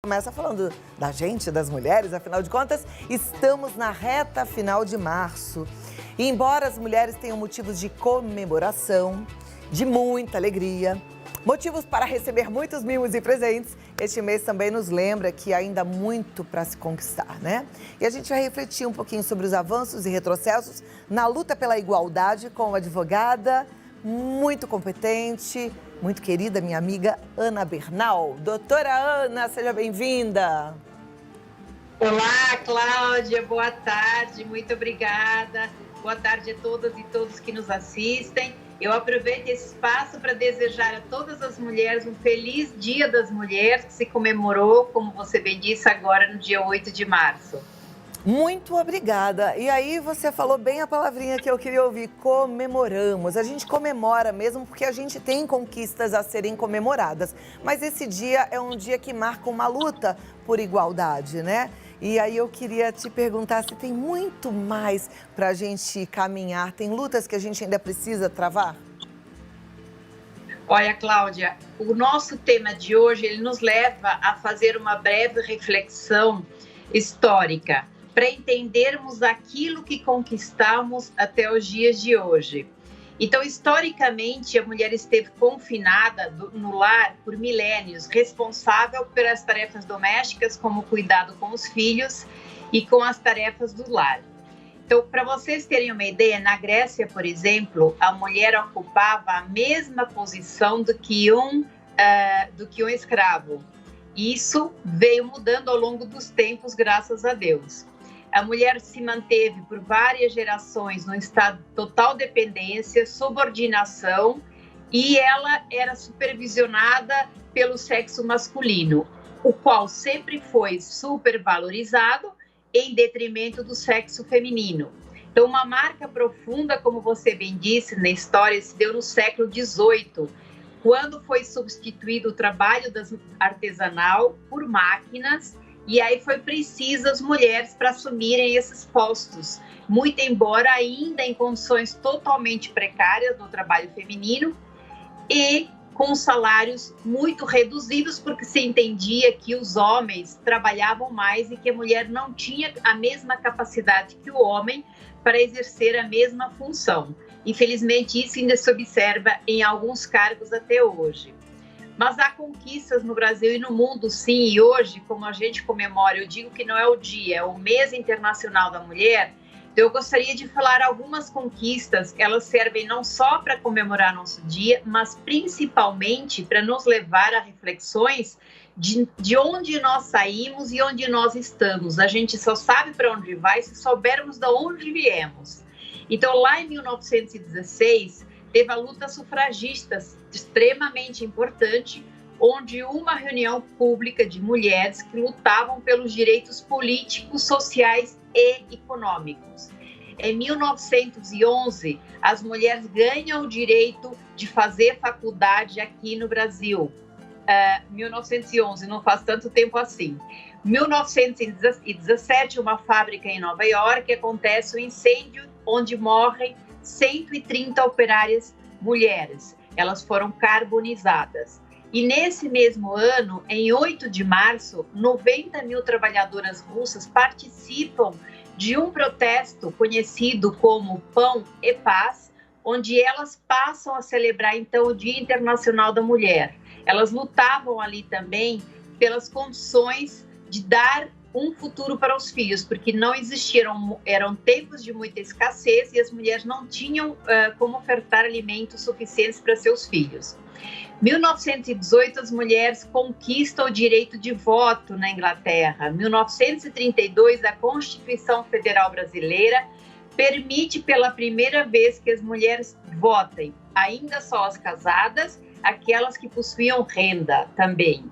Começa falando da gente, das mulheres, afinal de contas, estamos na reta final de março. E embora as mulheres tenham motivos de comemoração, de muita alegria, motivos para receber muitos mimos e presentes, este mês também nos lembra que ainda há muito para se conquistar, né? E a gente vai refletir um pouquinho sobre os avanços e retrocessos na luta pela igualdade com uma advogada muito competente, muito querida, minha amiga Ana Bernal. Doutora Ana, seja bem-vinda. Olá, Cláudia, boa tarde, muito obrigada. Boa tarde a todas e todos que nos assistem. Eu aproveito esse espaço para desejar a todas as mulheres um feliz Dia das Mulheres, que se comemorou, como você bem disse, agora no dia 8 de março. Muito obrigada. E aí você falou bem a palavrinha que eu queria ouvir, comemoramos. A gente comemora mesmo porque a gente tem conquistas a serem comemoradas. Mas esse dia é um dia que marca uma luta por igualdade, né? E aí eu queria te perguntar se tem muito mais para a gente caminhar, tem lutas que a gente ainda precisa travar? Olha, Cláudia, o nosso tema de hoje, ele nos leva a fazer uma breve reflexão histórica, para entendermos aquilo que conquistamos até os dias de hoje. Então, historicamente, a mulher esteve confinada no lar por milênios, responsável pelas tarefas domésticas, como o cuidado com os filhos e com as tarefas do lar. Então, para vocês terem uma ideia, na Grécia, por exemplo, a mulher ocupava a mesma posição do que um escravo. Isso veio mudando ao longo dos tempos, graças a Deus. A mulher se manteve por várias gerações no estado de total dependência, subordinação, e ela era supervisionada pelo sexo masculino, o qual sempre foi supervalorizado em detrimento do sexo feminino. Então, uma marca profunda, como você bem disse, na história se deu no século XVIII, quando foi substituído o trabalho artesanal por máquinas. E aí foi preciso as mulheres para assumirem esses postos, muito embora ainda em condições totalmente precárias no trabalho feminino e com salários muito reduzidos, porque se entendia que os homens trabalhavam mais e que a mulher não tinha a mesma capacidade que o homem para exercer a mesma função. Infelizmente, isso ainda se observa em alguns cargos até hoje. Mas há conquistas no Brasil e no mundo, sim, e hoje, como a gente comemora, eu digo que não é o dia, é o mês internacional da mulher, então eu gostaria de falar algumas conquistas, elas servem não só para comemorar nosso dia, mas principalmente para nos levar a reflexões de onde nós saímos e onde nós estamos. A gente só sabe para onde vai se soubermos de onde viemos. Então, lá em 1916, teve a luta sufragista, extremamente importante, onde uma reunião pública de mulheres que lutavam pelos direitos políticos, sociais e econômicos. Em 1911, as mulheres ganham o direito de fazer faculdade aqui no Brasil. 1911, não faz tanto tempo assim. 1917, uma fábrica em Nova York, acontece um incêndio onde morrem 130 operárias mulheres. Elas foram carbonizadas. E nesse mesmo ano, em 8 de março, 90 mil trabalhadoras russas participam de um protesto conhecido como Pão e Paz, onde elas passam a celebrar, então, o Dia Internacional da Mulher. Elas lutavam ali também pelas condições de dar um futuro para os filhos, porque não existiam, eram tempos de muita escassez e as mulheres não tinham como ofertar alimentos suficientes para seus filhos. 1918, as mulheres conquistam o direito de voto na Inglaterra. 1932, a Constituição Federal Brasileira permite pela primeira vez que as mulheres votem, ainda só as casadas, aquelas que possuíam renda também.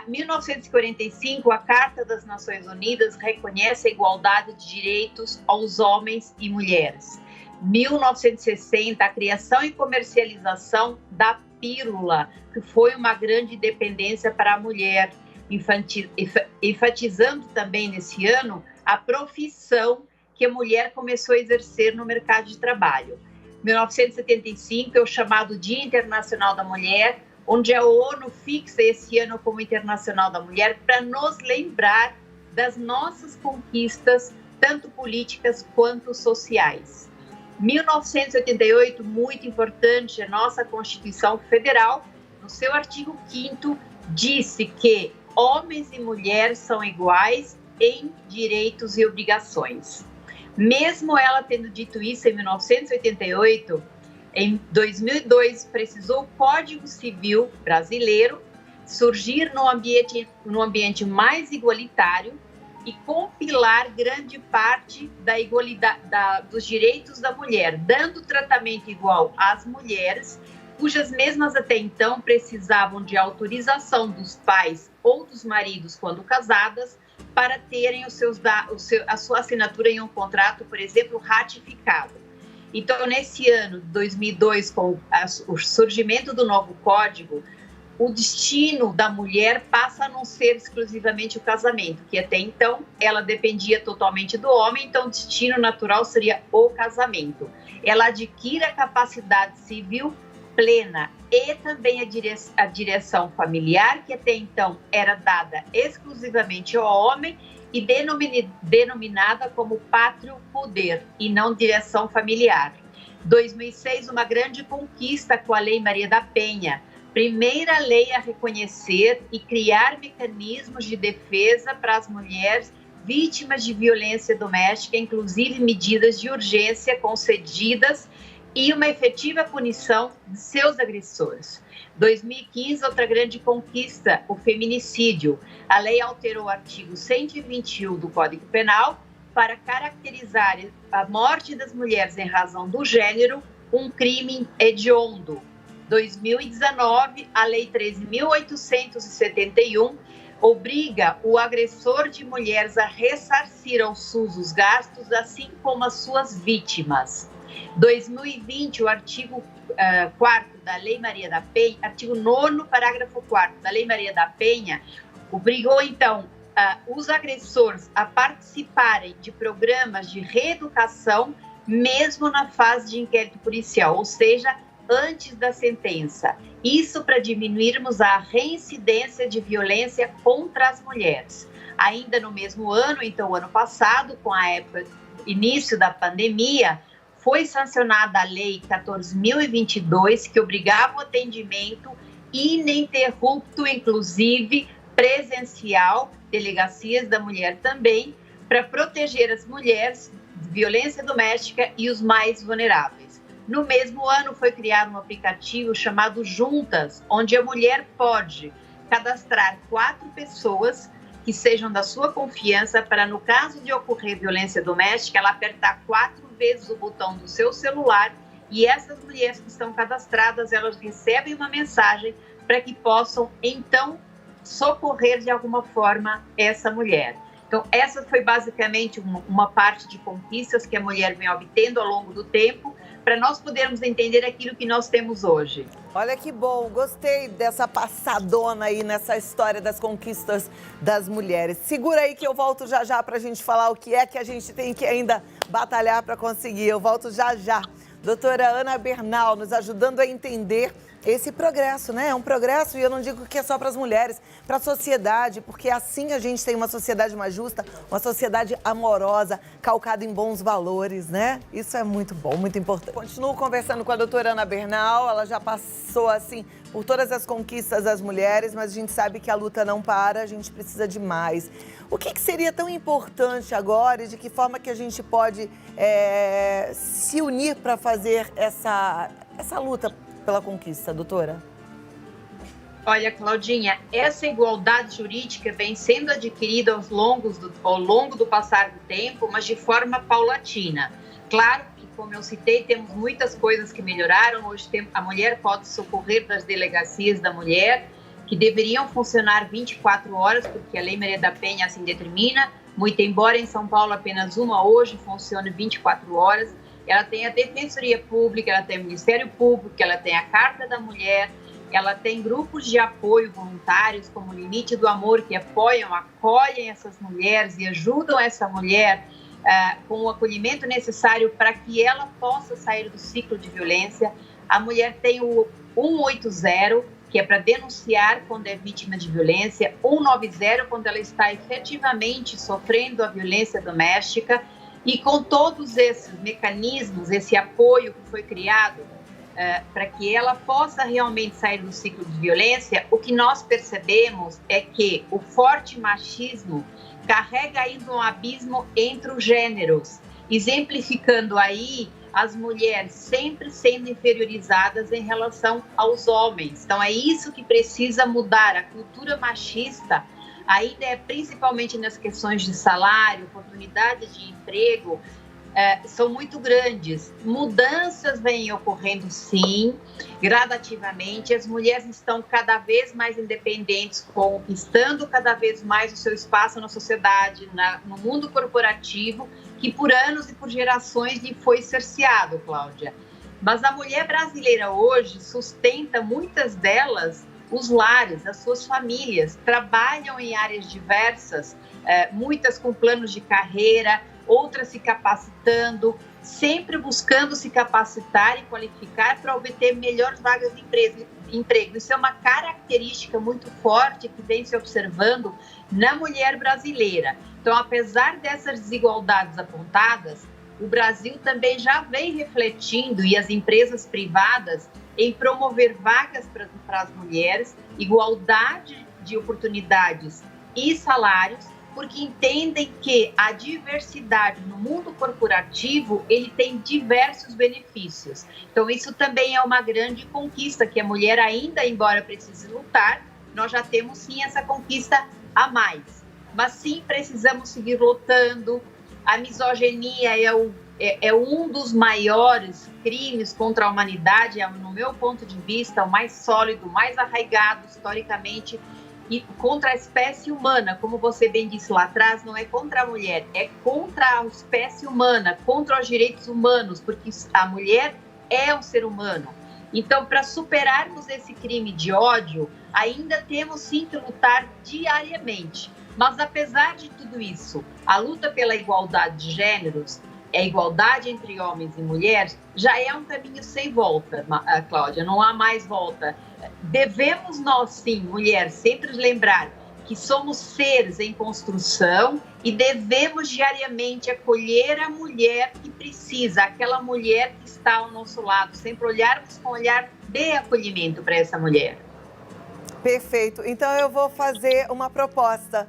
Em 1945, a Carta das Nações Unidas reconhece a igualdade de direitos aos homens e mulheres. 1960, a criação e comercialização da pílula, que foi uma grande dependência para a mulher, enfatizando também nesse ano a profissão que a mulher começou a exercer no mercado de trabalho. 1975 é o chamado Dia Internacional da Mulher, onde a ONU fixa esse ano como Internacional da Mulher para nos lembrar das nossas conquistas, tanto políticas quanto sociais. 1988, muito importante, a nossa Constituição Federal, no seu artigo 5º, disse que homens e mulheres são iguais em direitos e obrigações. Mesmo ela tendo dito isso em 1988, em 2002 precisou o Código Civil brasileiro surgir num ambiente mais igualitário e compilar grande parte da igualdade dos direitos da mulher, dando tratamento igual às mulheres, cujas mesmas até então precisavam de autorização dos pais ou dos maridos quando casadas para terem a sua assinatura em um contrato, por exemplo, ratificado. Então, nesse ano de 2002, com o surgimento do novo código, o destino da mulher passa a não ser exclusivamente o casamento, que até então ela dependia totalmente do homem, então o destino natural seria o casamento. Ela adquire a capacidade civil plena e também a direção familiar, que até então era dada exclusivamente ao homem e denominada como pátrio poder e não direção familiar. 2006, uma grande conquista com a Lei Maria da Penha, primeira lei a reconhecer e criar mecanismos de defesa para as mulheres vítimas de violência doméstica, inclusive medidas de urgência concedidas e uma efetiva punição de seus agressores. 2015, outra grande conquista, o feminicídio. A lei alterou o artigo 121 do Código Penal para caracterizar a morte das mulheres em razão do gênero um crime hediondo. 2019, a Lei 13.871 obriga o agressor de mulheres a ressarcir ao SUS os gastos, assim como as suas vítimas. 2020, o artigo 4º da Lei Maria da Penha, artigo 9º, parágrafo 4º da Lei Maria da Penha, obrigou, então, os agressores a participarem de programas de reeducação, mesmo na fase de inquérito policial, ou seja, antes da sentença. Isso para diminuirmos a reincidência de violência contra as mulheres. Ainda no mesmo ano, então, ano passado, com a época, início da pandemia, foi sancionada a Lei 14.022, que obrigava o atendimento ininterrupto, inclusive presencial, delegacias da mulher também, para proteger as mulheres de violência doméstica e os mais vulneráveis. No mesmo ano, foi criado um aplicativo chamado Juntas, onde a mulher pode cadastrar 4 pessoas que sejam da sua confiança para, no caso de ocorrer violência doméstica, ela apertar 4 vezes o botão do seu celular e essas mulheres que estão cadastradas, elas recebem uma mensagem para que possam, então, socorrer de alguma forma essa mulher. Então, essa foi basicamente uma parte de conquistas que a mulher vem obtendo ao longo do tempo, para nós podermos entender aquilo que nós temos hoje. Olha que bom, gostei dessa passadona aí nessa história das conquistas das mulheres. Segura aí que eu volto já já para a gente falar o que é que a gente tem que ainda batalhar para conseguir. Eu volto já já. Doutora Ana Bernal, nos ajudando a entender esse progresso, né? É um progresso e eu não digo que é só para as mulheres, para a sociedade, porque assim a gente tem uma sociedade mais justa, uma sociedade amorosa, calcada em bons valores, né? Isso é muito bom, muito importante. Continuo conversando com a doutora Ana Bernal, ela já passou, assim, por todas as conquistas das mulheres, mas a gente sabe que a luta não para, a gente precisa de mais. O que seria tão importante agora e de que forma que a gente pode se unir para fazer essa luta pela conquista, doutora? Olha, Claudinha, essa igualdade jurídica vem sendo adquirida ao longo do passar do tempo, mas de forma paulatina. Claro que, como eu citei, temos muitas coisas que melhoraram. Hoje a mulher pode socorrer das delegacias da mulher, que deveriam funcionar 24 horas, porque a Lei Maria da Penha assim determina, muito embora em São Paulo apenas uma hoje funcione 24 horas. Ela tem a Defensoria Pública, ela tem o Ministério Público, ela tem a Carta da Mulher, ela tem grupos de apoio voluntários, como o Limite do Amor, que apoiam, acolhem essas mulheres e ajudam essa mulher com o acolhimento necessário para que ela possa sair do ciclo de violência. A mulher tem o 180, que é para denunciar quando é vítima de violência, 190 quando ela está efetivamente sofrendo a violência doméstica, e com todos esses mecanismos, esse apoio que foi criado para que ela possa realmente sair do ciclo de violência, o que nós percebemos é que o forte machismo carrega ainda um abismo entre os gêneros, exemplificando aí as mulheres sempre sendo inferiorizadas em relação aos homens. Então é isso que precisa mudar. A cultura machista ainda é principalmente nas questões de salário, oportunidades de emprego, são muito grandes. Mudanças vêm ocorrendo, sim, gradativamente. As mulheres estão cada vez mais independentes, conquistando cada vez mais o seu espaço na sociedade, no mundo corporativo, que por anos e por gerações lhe foi cerceado, Cláudia. Mas a mulher brasileira hoje sustenta, muitas delas, os lares, as suas famílias, trabalham em áreas diversas, muitas com planos de carreira, outras se capacitando, sempre buscando se capacitar e qualificar para obter melhores vagas de emprego. Isso é uma característica muito forte que vem se observando na mulher brasileira. Então, apesar dessas desigualdades apontadas, o Brasil também já vem refletindo, e as empresas privadas, em promover vagas para as mulheres, igualdade de oportunidades e salários, porque entendem que a diversidade no mundo corporativo, ele tem diversos benefícios. Então, isso também é uma grande conquista, que a mulher ainda, embora precise lutar, nós já temos sim essa conquista a mais. Mas sim, precisamos seguir lutando. A misoginia é um dos maiores crimes contra a humanidade, no meu ponto de vista, o mais sólido, o mais arraigado historicamente, e contra a espécie humana. Como você bem disse lá atrás, não é contra a mulher, é contra a espécie humana, contra os direitos humanos, porque a mulher é um ser humano. Então, para superarmos esse crime de ódio, ainda temos sim que lutar diariamente. Mas, apesar de tudo isso, a luta pela igualdade de gêneros, a igualdade entre homens e mulheres, já é um caminho sem volta, Cláudia, não há mais volta. Devemos nós, sim, mulheres, sempre lembrar que somos seres em construção e devemos diariamente acolher a mulher que precisa, aquela mulher que está ao nosso lado, sempre olharmos com um olhar de acolhimento para essa mulher. Perfeito. Então eu vou fazer uma proposta.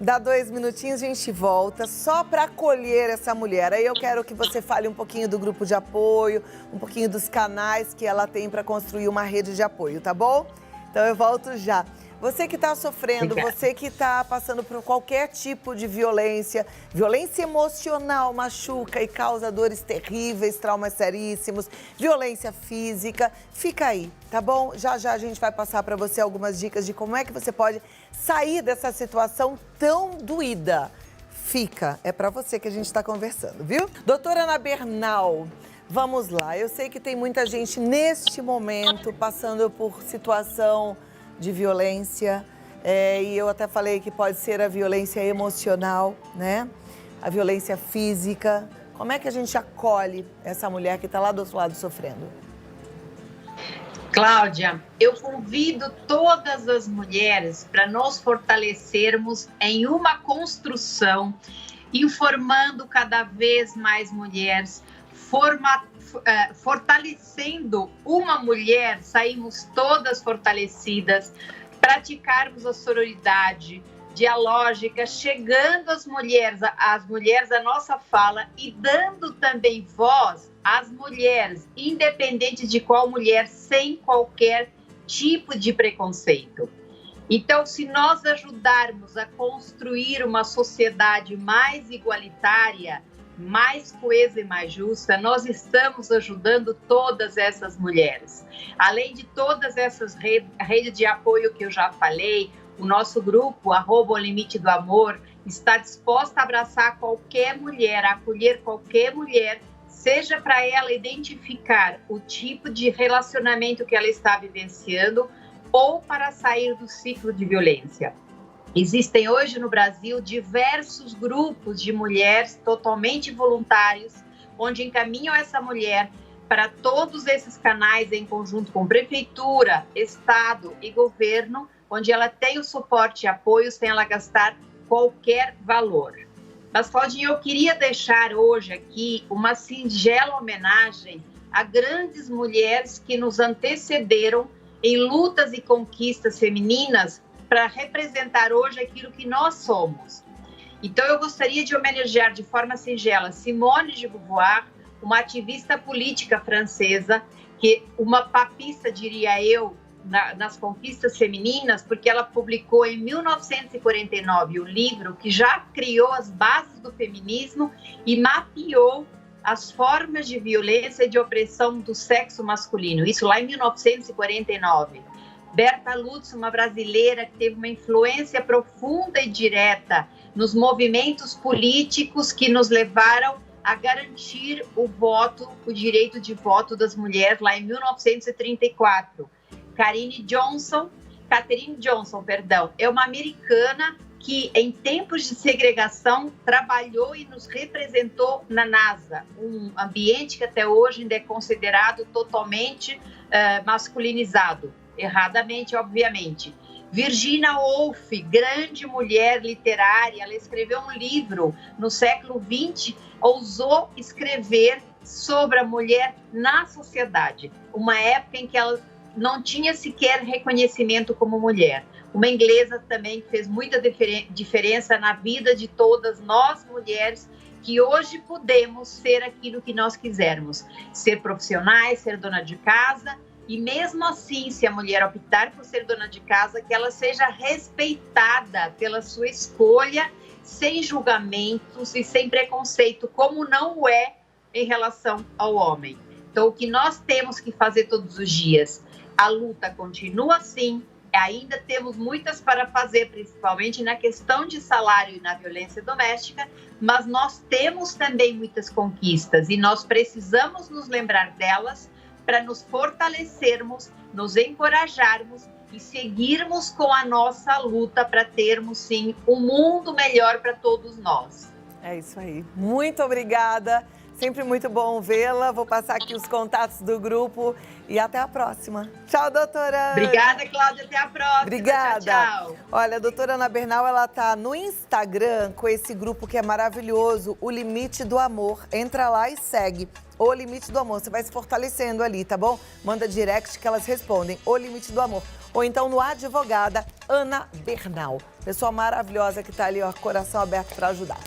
Dá 2 minutinhos, a gente volta só para acolher essa mulher. Aí eu quero que você fale um pouquinho do grupo de apoio, um pouquinho dos canais que ela tem para construir uma rede de apoio, tá bom? Então eu volto já. Você que está sofrendo, Obrigada. Você que está passando por qualquer tipo de violência, violência emocional machuca e causa dores terríveis, traumas seríssimos, violência física, fica aí, tá bom? Já já a gente vai passar para você algumas dicas de como é que você pode sair dessa situação tão doída. Fica, é para você que a gente está conversando, viu? Doutora Ana Bernal, vamos lá. Eu sei que tem muita gente neste momento passando por situação de violência, e eu até falei que pode ser a violência emocional, né? A violência física. Como é que a gente acolhe essa mulher que está lá do outro lado sofrendo? Cláudia, eu convido todas as mulheres para nós fortalecermos em uma construção, informando cada vez mais mulheres, fortalecendo uma mulher, saímos todas fortalecidas, praticarmos a sororidade dialógica, chegando às mulheres à nossa fala e dando também voz às mulheres, independente de qual mulher, sem qualquer tipo de preconceito. Então, se nós ajudarmos a construir uma sociedade mais igualitária, mais coesa e mais justa, nós estamos ajudando todas essas mulheres. Além de todas essas redes de apoio que eu já falei, o nosso grupo, @o Limite do Amor, está disposta a abraçar qualquer mulher, a acolher qualquer mulher, seja para ela identificar o tipo de relacionamento que ela está vivenciando ou para sair do ciclo de violência. Existem hoje no Brasil diversos grupos de mulheres totalmente voluntários, onde encaminham essa mulher para todos esses canais em conjunto com prefeitura, estado e governo, onde ela tem o suporte e apoio sem ela gastar qualquer valor. Mas, Claudinha, eu queria deixar hoje aqui uma singela homenagem a grandes mulheres que nos antecederam em lutas e conquistas femininas para representar hoje aquilo que nós somos. Então, eu gostaria de homenagear de forma singela Simone de Beauvoir, uma ativista política francesa, que uma papista, diria eu, nas conquistas femininas, porque ela publicou em 1949 um livro que já criou as bases do feminismo e mapeou as formas de violência e de opressão do sexo masculino, isso lá em 1949. Berta Lutz, uma brasileira que teve uma influência profunda e direta nos movimentos políticos que nos levaram a garantir o voto, o direito de voto das mulheres lá em 1934. Katherine Johnson, é uma americana que em tempos de segregação trabalhou e nos representou na NASA, um ambiente que até hoje ainda é considerado totalmente masculinizado, erradamente, obviamente. Virginia Woolf, grande mulher literária, ela escreveu um livro no século XX, ousou escrever sobre a mulher na sociedade, uma época em que ela não tinha sequer reconhecimento como mulher. Uma inglesa também que fez muita diferença na vida de todas nós mulheres, que hoje podemos ser aquilo que nós quisermos, ser profissionais, ser dona de casa, e mesmo assim, se a mulher optar por ser dona de casa, que ela seja respeitada pela sua escolha, sem julgamentos e sem preconceito, como não o é em relação ao homem. Então, o que nós temos que fazer todos os dias? A luta continua assim, ainda temos muitas para fazer, principalmente na questão de salário e na violência doméstica, mas nós temos também muitas conquistas e nós precisamos nos lembrar delas para nos fortalecermos, nos encorajarmos e seguirmos com a nossa luta para termos, sim, um mundo melhor para todos nós. É isso aí. Muito obrigada. Sempre muito bom vê-la. Vou passar aqui os contatos do grupo e até a próxima. Tchau, doutora. Obrigada, Cláudia. Até a próxima. Obrigada. Tchau, tchau. Olha, a doutora Ana Bernal, ela tá no Instagram com esse grupo que é maravilhoso, O Limite do Amor. Entra lá e segue. O Limite do Amor. Você vai se fortalecendo ali, tá bom? Manda direct que elas respondem. O Limite do Amor. Ou então no Advogada Ana Bernal. Pessoa maravilhosa que tá ali, ó, coração aberto para ajudar.